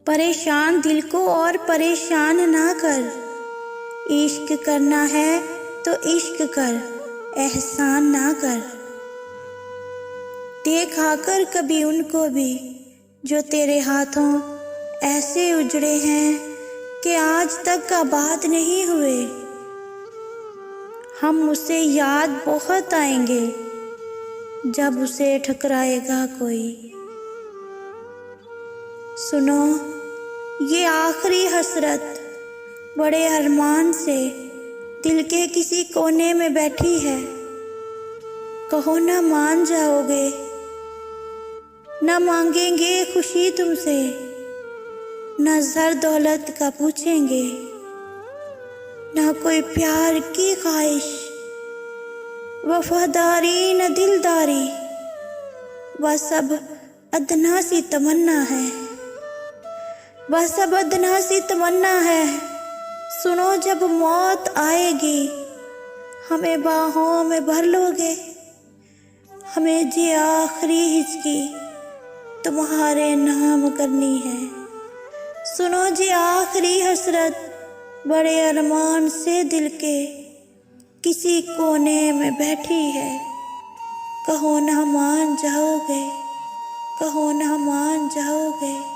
परेशान दिल को और परेशान ना कर। इश्क करना है तो इश्क कर, एहसान ना कर। देखा कर कभी उनको भी जो तेरे हाथों ऐसे उजड़े हैं कि आज तक आबाद नहीं हुए। हम उसे याद बहुत आएंगे जब उसे ठुकराएगा कोई। सुनो ये आखिरी हसरत बड़े अरमान से दिल के किसी कोने में बैठी है। कहो ना मान जाओगे, न मांगेंगे खुशी तुमसे, न ज़र दौलत का पूछेंगे, न कोई प्यार की ख्वाहिश, वफादारी न दिलदारी, बस अब अदना सी तमन्ना है, बस अब अदना सी तमन्ना है। सुनो जब मौत आएगी हमें बाहों में भर लोगे, हमें जी आखिरी हिचकी तुम्हारे नाम करनी है। सुनो जी आखिरी हसरत बड़े अरमान से दिल के किसी कोने में बैठी है। कहो ना मान जाओगे, कहो ना मान जाओगे।